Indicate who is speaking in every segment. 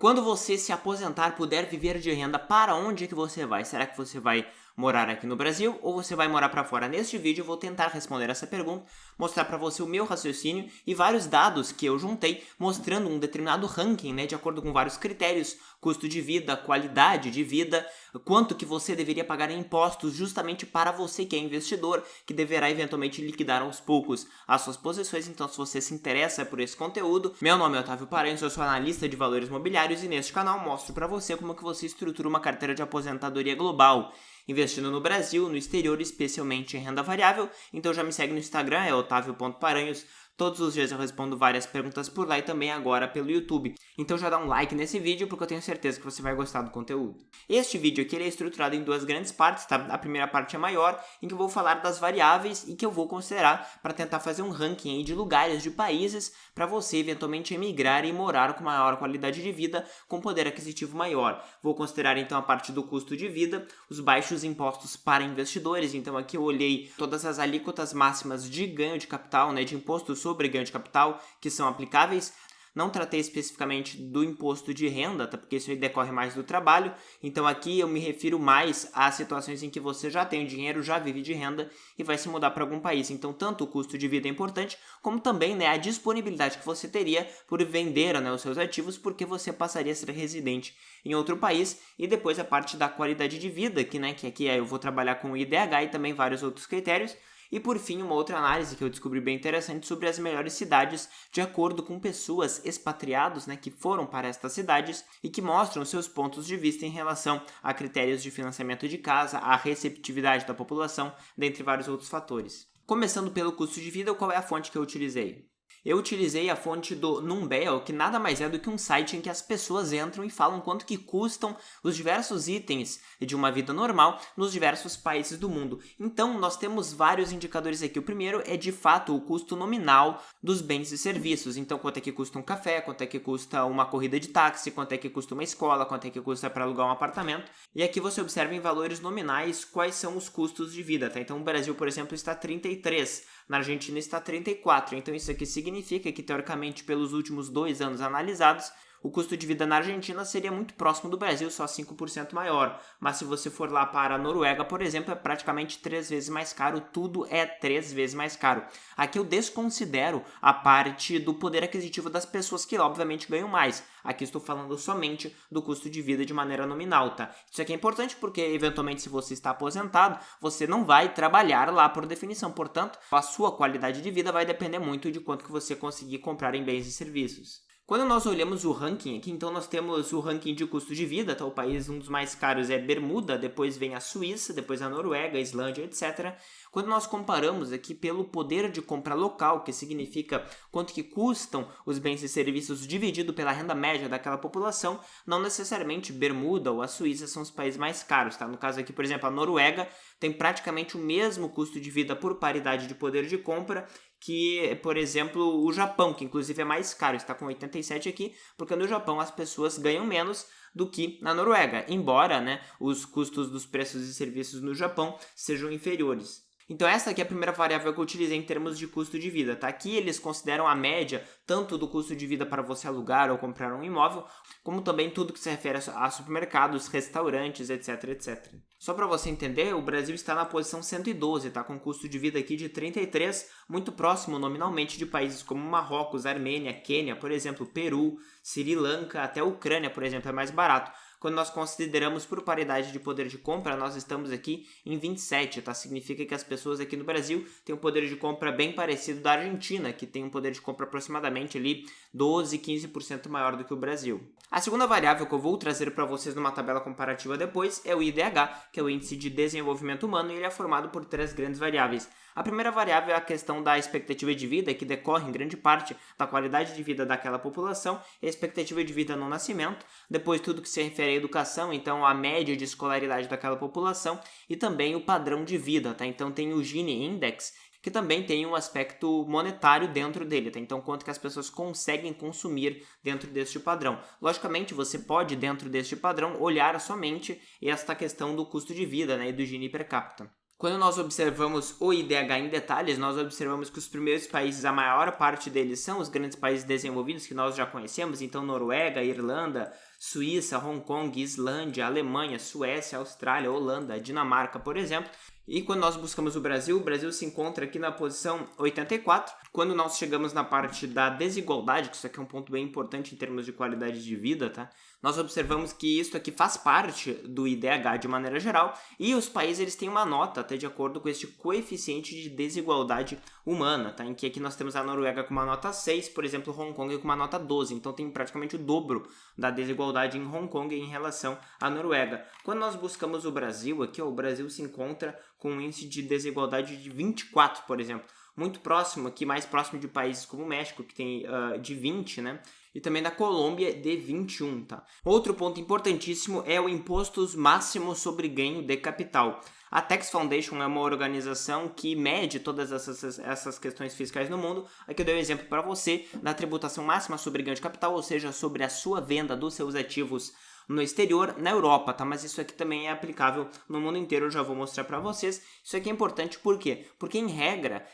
Speaker 1: Quando você se aposentar, puder viver de renda, para onde é que você vai? Será que você vai morar aqui no Brasil ou você vai morar para fora? Neste vídeo eu vou tentar responder essa pergunta, mostrar para você o meu raciocínio e vários dados que eu juntei, mostrando um determinado ranking, né, de acordo com vários critérios, custo de vida, qualidade de vida, quanto que você deveria pagar em impostos justamente para você que é investidor, que deverá eventualmente liquidar aos poucos as suas posições. Então, se você se interessa por esse conteúdo, meu nome é Otávio Paranhos, eu sou analista de valores imobiliários e neste canal mostro para você como que você estrutura uma carteira de aposentadoria global, investindo no Brasil, no exterior, especialmente em renda variável. Então já me segue no Instagram, é otavio.paranhos. Todos os dias eu respondo várias perguntas por lá e também agora pelo YouTube. Então já dá um like nesse vídeo porque eu tenho certeza que você vai gostar do conteúdo. Este vídeo aqui ele é estruturado em duas grandes partes, tá? A primeira parte é maior, em que eu vou falar das variáveis e que eu vou considerar para tentar fazer um ranking aí de lugares, de países, para você eventualmente emigrar e morar com maior qualidade de vida, com poder aquisitivo maior. Vou considerar então a parte do custo de vida, os baixos impostos para investidores. Então aqui eu olhei todas as alíquotas máximas de ganho de capital, né, de imposto sobre ganho de capital que são aplicáveis. Não tratei especificamente do imposto de renda, tá? Porque isso aí decorre mais do trabalho. Então aqui eu me refiro mais a situações em que você já tem o dinheiro, já vive de renda e vai se mudar para algum país. Então tanto o custo de vida é importante, como também, né, a disponibilidade que você teria por vender, né, os seus ativos, porque você passaria a ser residente em outro país. E depois a parte da qualidade de vida, que aqui eu vou trabalhar com o IDH e também vários outros critérios. E por fim, uma outra análise que eu descobri bem interessante sobre as melhores cidades de acordo com pessoas expatriados, né, que foram para estas cidades e que mostram seus pontos de vista em relação a critérios de financiamento de casa, a receptividade da população, dentre vários outros fatores. Começando pelo custo de vida, qual é a fonte que eu utilizei? Eu utilizei a fonte do Numbeo, que nada mais é do que um site em que as pessoas entram e falam quanto que custam os diversos itens de uma vida normal nos diversos países do mundo. Então, nós temos vários indicadores aqui. O primeiro é, de fato, o custo nominal dos bens e serviços. Então, quanto é que custa um café, quanto é que custa uma corrida de táxi, quanto é que custa uma escola, quanto é que custa para alugar um apartamento. E aqui você observa em valores nominais quais são os custos de vida, tá? Então, o Brasil, por exemplo, está 33, na Argentina está 34. Então, isso aqui significa que, teoricamente, pelos últimos 2 anos analisados, o custo de vida na Argentina seria muito próximo do Brasil, só 5% maior. Mas se você for lá para a Noruega, por exemplo, é praticamente 3 vezes mais caro, tudo é 3 vezes mais caro. Aqui eu desconsidero a parte do poder aquisitivo das pessoas que, obviamente, ganham mais. Aqui estou falando somente do custo de vida de maneira nominal, tá? Isso aqui é importante porque, eventualmente, se você está aposentado, você não vai trabalhar lá por definição. Portanto, a sua qualidade de vida vai depender muito de quanto que você conseguir comprar em bens e serviços. Quando nós olhamos o ranking aqui, então nós temos o ranking de custo de vida, tá? O país, um dos mais caros é Bermuda, depois vem a Suíça, depois a Noruega, a Islândia, etc. Quando nós comparamos aqui pelo poder de compra local, que significa quanto que custam os bens e serviços dividido pela renda média daquela população, não necessariamente Bermuda ou a Suíça são os países mais caros, tá? No caso aqui, por exemplo, a Noruega tem praticamente o mesmo custo de vida por paridade de poder de compra que, por exemplo, o Japão, que inclusive é mais caro, está com 87 aqui, porque no Japão as pessoas ganham menos do que na Noruega, embora, né, os custos dos preços e serviços no Japão sejam inferiores. Então essa aqui é a primeira variável que eu utilizei em termos de custo de vida, tá? Aqui eles consideram a média tanto do custo de vida para você alugar ou comprar um imóvel, como também tudo que se refere a supermercados, restaurantes, etc, etc. Só para você entender, o Brasil está na posição 112, tá? Com custo de vida aqui de 33, muito próximo nominalmente de países como Marrocos, Armênia, Quênia, por exemplo, Peru, Sri Lanka, até a Ucrânia, por exemplo, é mais barato. Quando nós consideramos por paridade de poder de compra, nós estamos aqui em 27, tá? Significa que as pessoas aqui no Brasil têm um poder de compra bem parecido da Argentina, que tem um poder de compra aproximadamente ali 12, 15% maior do que o Brasil. A segunda variável que eu vou trazer para vocês numa tabela comparativa depois é o IDH, que é o Índice de Desenvolvimento Humano, e ele é formado por 3 grandes variáveis. A primeira variável é a questão da expectativa de vida, que decorre em grande parte da qualidade de vida daquela população, e a expectativa de vida no nascimento, depois tudo que se refere à educação, então a média de escolaridade daquela população, e também o padrão de vida, tá? Então tem o Gini Index, que também tem um aspecto monetário dentro dele, tá? Então quanto que as pessoas conseguem consumir dentro deste padrão. Logicamente, você pode, dentro deste padrão, olhar somente esta questão do custo de vida, né, e do Gini per capita. Quando nós observamos o IDH em detalhes, nós observamos que os primeiros países, a maior parte deles são os grandes países desenvolvidos que nós já conhecemos, então Noruega, Irlanda, Suíça, Hong Kong, Islândia, Alemanha, Suécia, Austrália, Holanda, Dinamarca, por exemplo. E quando nós buscamos o Brasil se encontra aqui na posição 84. Quando nós chegamos na parte da desigualdade, que isso aqui é um ponto bem importante em termos de qualidade de vida, tá? Nós observamos que isso aqui faz parte do IDH de maneira geral, e os países eles têm uma nota até de acordo com este coeficiente de desigualdade humana, tá? Em que aqui nós temos a Noruega com uma nota 6, por exemplo, Hong Kong com uma nota 12, então tem praticamente o dobro da desigualdade em Hong Kong em relação à Noruega. Quando nós buscamos o Brasil aqui, ó, o Brasil se encontra com um índice de desigualdade de 24, por exemplo, muito próximo aqui, mais próximo de países como o México, que tem de 20, né? E também da Colômbia de 21, tá? Outro ponto importantíssimo é o imposto máximo sobre ganho de capital. A Tax Foundation é uma organização que mede todas essas questões fiscais no mundo. Aqui eu dei um exemplo para você da tributação máxima sobre ganho de capital, ou seja, sobre a sua venda dos seus ativos no exterior, na Europa, tá? Mas isso aqui também é aplicável no mundo inteiro, eu já vou mostrar para vocês. Isso aqui é importante por quê? Porque em regra,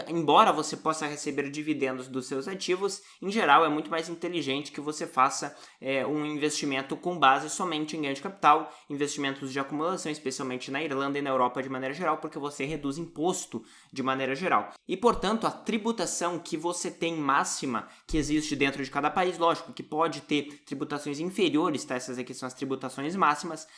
Speaker 1: embora você possa receber dividendos dos seus ativos, em geral é muito mais inteligente que você faça um investimento com base somente em ganho de capital, investimentos de acumulação, especialmente na Irlanda e na Europa de maneira geral, porque você reduz imposto de maneira geral. E, portanto, a tributação que você tem máxima que existe dentro de cada país, lógico que pode ter tributações inferiores, tá? Essas aqui são as tributações máximas,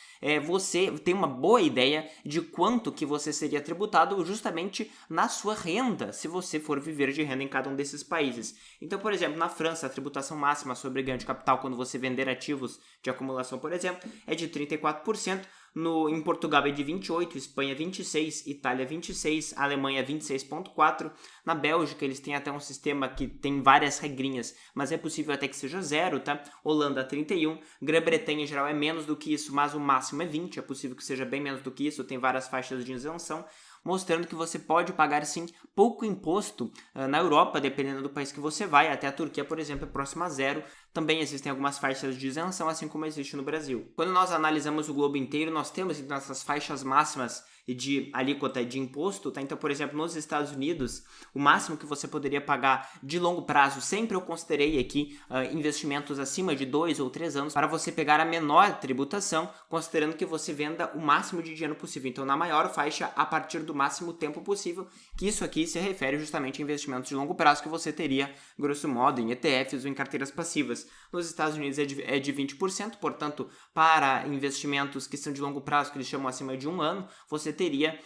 Speaker 1: você tem uma boa ideia de quanto que você seria tributado justamente na sua renda, se você for viver de renda em cada um desses países. Então, por exemplo, na França, a tributação máxima sobre ganho de capital quando você vender ativos de acumulação, por exemplo, é de 34%. Em Portugal é de 28%, Espanha 26%, Itália 26%, Alemanha 26,4%. Na Bélgica eles têm até um sistema que tem várias regrinhas, mas é possível até que seja 0, tá? Holanda 31%, Grã-Bretanha em geral é menos do que isso, mas o máximo é 20%, é possível que seja bem menos do que isso, tem várias faixas de isenção, mostrando que você pode pagar sim pouco imposto na Europa, dependendo do país que você vai. Até a Turquia, por exemplo, é próxima a 0. Também existem algumas faixas de isenção, assim como existe no Brasil. Quando nós analisamos o globo inteiro, nós temos então essas faixas máximas de alíquota de imposto, tá? Então, por exemplo, nos Estados Unidos, o máximo que você poderia pagar de longo prazo, sempre eu considerei aqui investimentos acima de 2 ou 3 anos, para você pegar a menor tributação, considerando que você venda o máximo de dinheiro possível. Então, na maior faixa, a partir do máximo tempo possível, que isso aqui se refere justamente a investimentos de longo prazo que você teria, grosso modo, em ETFs ou em carteiras passivas. Nos Estados Unidos é de 20%, portanto, para investimentos que são de longo prazo, que eles chamam acima de 1 ano, você teria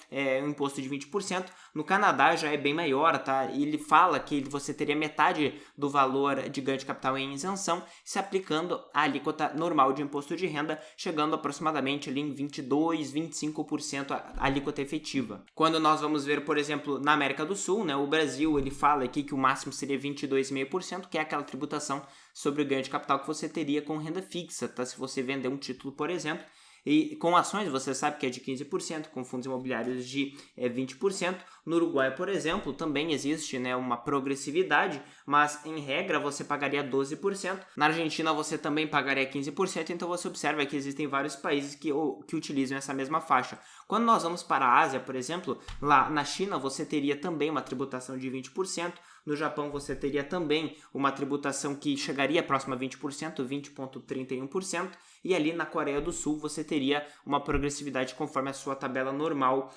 Speaker 1: um imposto de 20%. No Canadá já é bem maior, tá? E ele fala que você teria metade do valor de ganho de capital em isenção, se aplicando a alíquota normal de imposto de renda, chegando aproximadamente ali em 22, 25% a alíquota efetiva. Quando nós vamos ver, por exemplo, na América do Sul, né, o Brasil, ele fala aqui que o máximo seria 22,5%, que é aquela tributação sobre o ganho de capital que você teria com renda fixa, tá? Se você vender um título, por exemplo, e com ações você sabe que é de 15%, com fundos imobiliários de 20%. No Uruguai, por exemplo, também existe, né, uma progressividade, mas em regra você pagaria 12%. Na Argentina você também pagaria 15%, então você observa que existem vários países que utilizam essa mesma faixa. Quando nós vamos para a Ásia, por exemplo, lá na China você teria também uma tributação de 20%. No Japão você teria também uma tributação que chegaria próxima a 20%, 20,31%. E ali na Coreia do Sul você teria uma progressividade conforme a sua tabela normal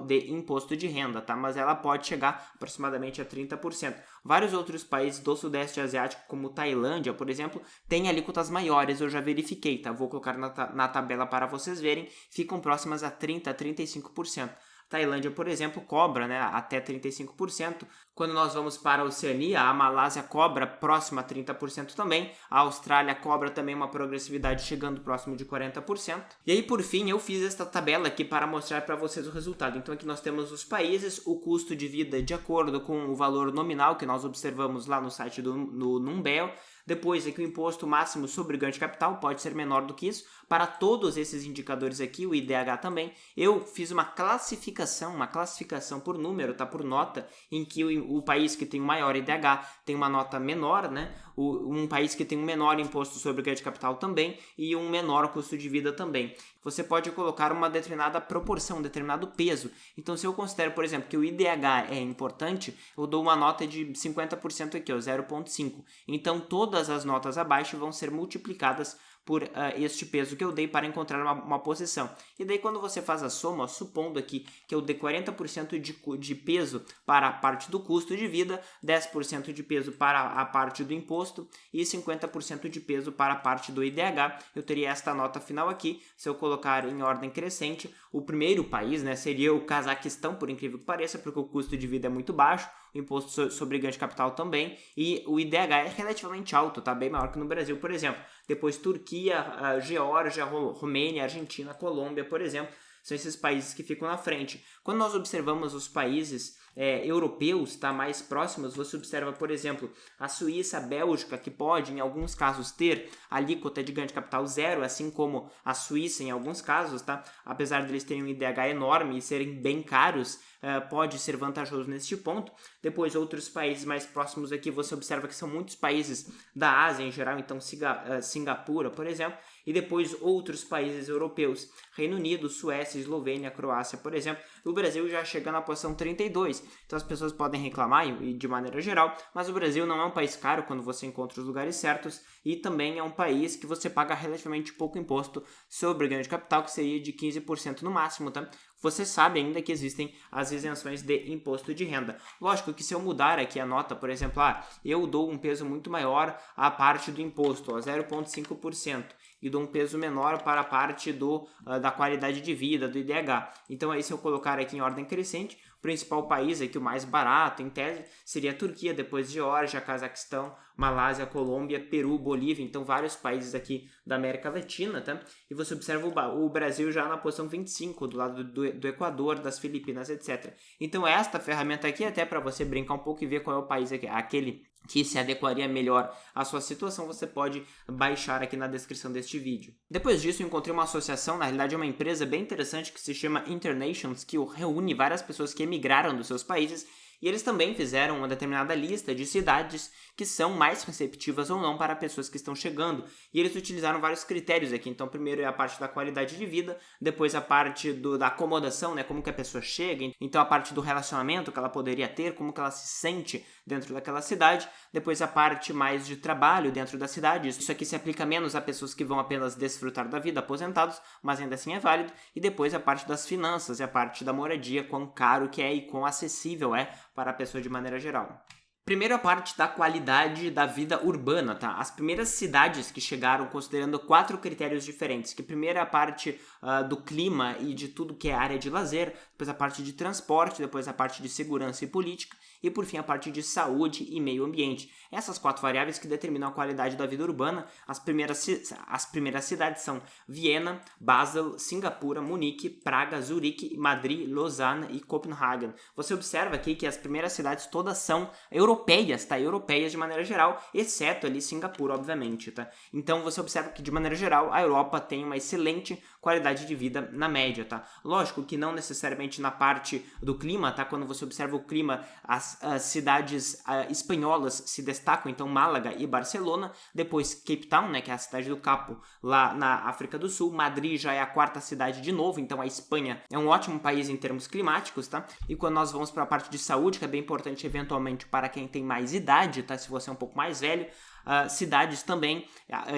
Speaker 1: de imposto de renda, tá? Mas ela pode chegar aproximadamente a 30%. Vários outros países do Sudeste Asiático, como Tailândia, por exemplo, têm alíquotas maiores, eu já verifiquei, tá? Vou colocar na tabela para vocês verem, ficam próximas a 30% a 35%. Tailândia, por exemplo, cobra, né, até 35%. Quando nós vamos para a Oceania, a Malásia cobra próximo a 30% também. A Austrália cobra também uma progressividade chegando próximo de 40%. E aí, por fim, eu fiz esta tabela aqui para mostrar para vocês o resultado. Então, aqui nós temos os países, o custo de vida de acordo com o valor nominal que nós observamos lá no site do Numbeo. Depois, aqui o imposto máximo sobre ganho de capital pode ser menor do que isso. Para todos esses indicadores aqui, o IDH também, eu fiz uma classificação por número, tá? Por nota, em que o país que tem o maior IDH tem uma nota menor, né? Um país que tem um menor imposto sobre ganho de capital também e um menor custo de vida também. Você pode colocar uma determinada proporção, um determinado peso. Então, se eu considero, por exemplo, que o IDH é importante, eu dou uma nota de 50% aqui, ó, 0,5. Então, todas as notas abaixo vão ser multiplicadas por este peso que eu dei para encontrar uma posição. E daí quando você faz a soma, supondo aqui que eu dei 40% de peso para a parte do custo de vida, 10% de peso para a parte do imposto e 50% de peso para a parte do IDH, eu teria esta nota final aqui. Se eu colocar em ordem crescente, o primeiro país, né, seria o Cazaquistão, por incrível que pareça, porque o custo de vida é muito baixo, o imposto sobre ganho de capital também, e o IDH é relativamente alto, tá? Bem maior que no Brasil, por exemplo. Depois Turquia, Geórgia, Romênia, Argentina, Colômbia, por exemplo, são esses países que ficam na frente. Quando nós observamos os países europeus, tá, mais próximos, você observa, por exemplo, a Suíça, a Bélgica, que pode, em alguns casos, ter alíquota de ganho de capital zero, assim como a Suíça, em alguns casos, tá? Apesar de eles terem um IDH enorme e serem bem caros, pode ser vantajoso neste ponto. Depois, outros países mais próximos aqui, você observa que são muitos países da Ásia em geral, então Singapura, por exemplo, e depois outros países europeus, Reino Unido, Suécia, Eslovênia, Croácia, por exemplo. O Brasil já chega na posição 32, então as pessoas podem reclamar e de maneira geral, mas o Brasil não é um país caro quando você encontra os lugares certos e também é um país que você paga relativamente pouco imposto sobre ganho de capital, que seria de 15% no máximo, tá? Você sabe ainda que existem as isenções de imposto de renda. Lógico que se eu mudar aqui a nota, por exemplo, eu dou um peso muito maior à parte do imposto, 0,5%, e dou um peso menor para a parte da qualidade de vida, do IDH. Então aí se eu colocar aqui em ordem crescente, o principal país aqui, o mais barato em tese, seria a Turquia, depois Geórgia, Cazaquistão, Malásia, Colômbia, Peru, Bolívia, então vários países aqui da América Latina, tá? E você observa o Brasil já na posição 25, do lado do Equador, das Filipinas, etc. Então esta ferramenta aqui, até para você brincar um pouco e ver qual é o país aquele que se adequaria melhor à sua situação, você pode baixar aqui na descrição deste vídeo. Depois disso, eu encontrei uma associação, na realidade é uma empresa bem interessante que se chama Internations, que reúne várias pessoas que emigraram dos seus países, e eles também fizeram uma determinada lista de cidades que são mais receptivas ou não para pessoas que estão chegando. E eles utilizaram vários critérios aqui. Então, primeiro é a parte da qualidade de vida, depois a parte da acomodação, né, como que a pessoa chega, então a parte do relacionamento que ela poderia ter, como que ela se sente dentro daquela cidade, depois a parte mais de trabalho dentro da cidade. Isso aqui se aplica menos a pessoas que vão apenas desfrutar da vida, aposentados, mas ainda assim é válido. E depois a parte das finanças e a parte da moradia, quão caro que é e quão acessível é para a pessoa de maneira geral. Primeiro a parte da qualidade da vida urbana, tá? As primeiras cidades que chegaram considerando 4 critérios diferentes, que primeiro é a parte do clima e de tudo que é área de lazer, depois a parte de transporte, depois a parte de segurança e política e por fim a parte de saúde e meio ambiente. Essas 4 variáveis que determinam a qualidade da vida urbana. As primeiras cidades são Viena, Basel, Singapura, Munique, Praga, Zurique, Madrid, Lausanne e Copenhagen. Você observa aqui que as primeiras cidades todas são europeias, tá? Europeias de maneira geral, exceto ali Singapura, obviamente, tá? Então você observa que de maneira geral a Europa tem uma excelente qualidade de vida na média, tá? Lógico que não necessariamente na parte do clima, tá? Quando você observa o clima, as cidades espanholas se destacam, então Málaga e Barcelona, depois Cape Town, né, que é a cidade do Capo, lá na África do Sul, Madrid já é a 4ª cidade de novo, então a Espanha é um ótimo país em termos climáticos, tá? E quando nós vamos para a parte de saúde, que é bem importante eventualmente para quem tem mais idade, tá? Se você é um pouco mais velho, cidades também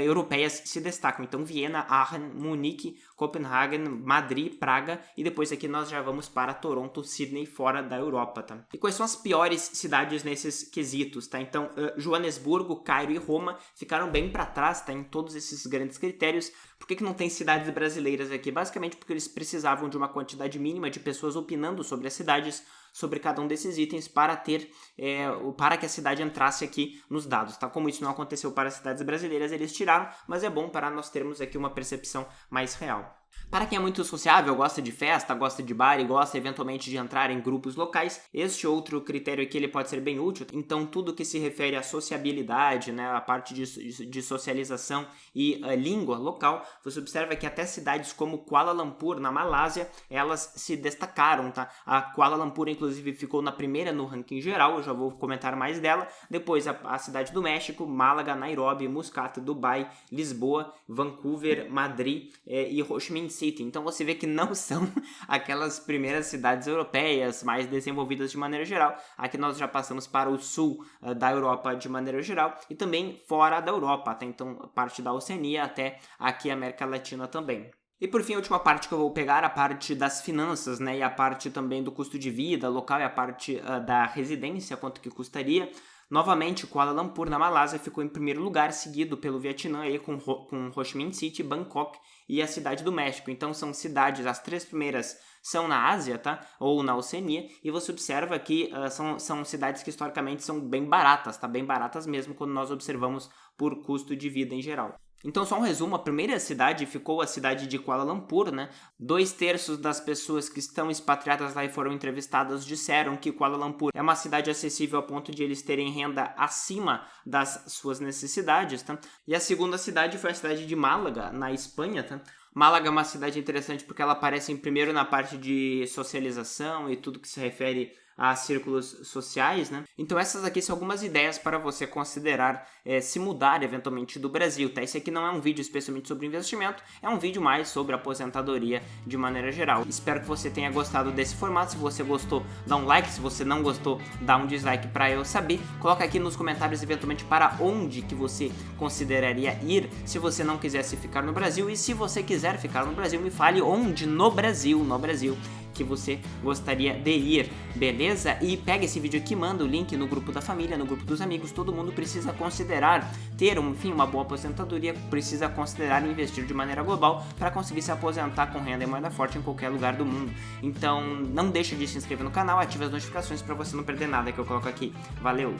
Speaker 1: europeias se destacam. Então, Viena, Aachen, Munique, Copenhagen, Madrid, Praga e depois aqui nós já vamos para Toronto, Sydney, fora da Europa, tá? E quais são as piores cidades nesses quesitos, tá? Então, Joanesburgo, Cairo e Roma ficaram bem para trás, tá? Em todos esses grandes critérios. Por que não tem cidades brasileiras aqui? Basicamente porque eles precisavam de uma quantidade mínima de pessoas opinando sobre as cidades, sobre cada um desses itens para para que a cidade entrasse aqui nos dados, tá? Como isso não aconteceu para as cidades brasileiras, eles tiraram, mas é bom para nós termos aqui uma percepção mais real. Para quem é muito sociável, gosta de festa, gosta de bar e gosta eventualmente de entrar em grupos locais, este outro critério aqui ele pode ser bem útil. Então tudo que se refere à sociabilidade, né, a parte de socialização e língua local, você observa que até cidades como Kuala Lumpur, na Malásia, elas se destacaram, tá? A Kuala Lumpur inclusive ficou na primeira no ranking geral, eu já vou comentar mais dela. Depois a cidade do México, Málaga, Nairobi, Muscat, Dubai, Lisboa, Vancouver, Madrid e Ho Chi Minh Minh City. Então você vê que não são aquelas primeiras cidades europeias mais desenvolvidas de maneira geral. Aqui nós já passamos para o sul da Europa de maneira geral e também fora da Europa, até então parte da Oceania até aqui a América Latina também. E por fim, a última parte que eu vou pegar, a parte das finanças, né, e a parte também do custo de vida local e a parte da residência, quanto que custaria. Novamente, Kuala Lumpur, na Malásia, ficou em primeiro lugar, seguido pelo Vietnã, aí, com Ho Chi Minh City, Bangkok e a Cidade do México. Então são cidades, as 3 primeiras são na Ásia, tá? Ou na Oceania, e você observa que são cidades que historicamente são bem baratas, tá? Bem baratas mesmo quando nós observamos por custo de vida em geral. Então, só um resumo, a primeira cidade ficou a cidade de Kuala Lumpur, né? 2/3 das pessoas que estão expatriadas lá e foram entrevistadas disseram que Kuala Lumpur é uma cidade acessível a ponto de eles terem renda acima das suas necessidades, tá? E a segunda cidade foi a cidade de Málaga, na Espanha, tá? Málaga é uma cidade interessante porque ela aparece primeiro na parte de socialização e tudo que se refere a círculos sociais, né? Então essas aqui são algumas ideias para você considerar se mudar eventualmente do Brasil, tá? Esse aqui não é um vídeo especialmente sobre investimento, é um vídeo mais sobre aposentadoria de maneira geral. Espero que você tenha gostado desse formato. Se você gostou, dá um like. Se você não gostou, dá um dislike para eu saber. Coloca aqui nos comentários eventualmente para onde que você consideraria ir se você não quisesse ficar no Brasil. E se você quiser ficar no Brasil, me fale onde no Brasil que você gostaria de ir, beleza? E pega esse vídeo aqui, manda o link no grupo da família, no grupo dos amigos. Todo mundo precisa considerar ter, enfim, uma boa aposentadoria, precisa considerar investir de maneira global para conseguir se aposentar com renda e moeda forte em qualquer lugar do mundo. Então não deixe de se inscrever no canal, ative as notificações para você não perder nada que eu coloco aqui. Valeu!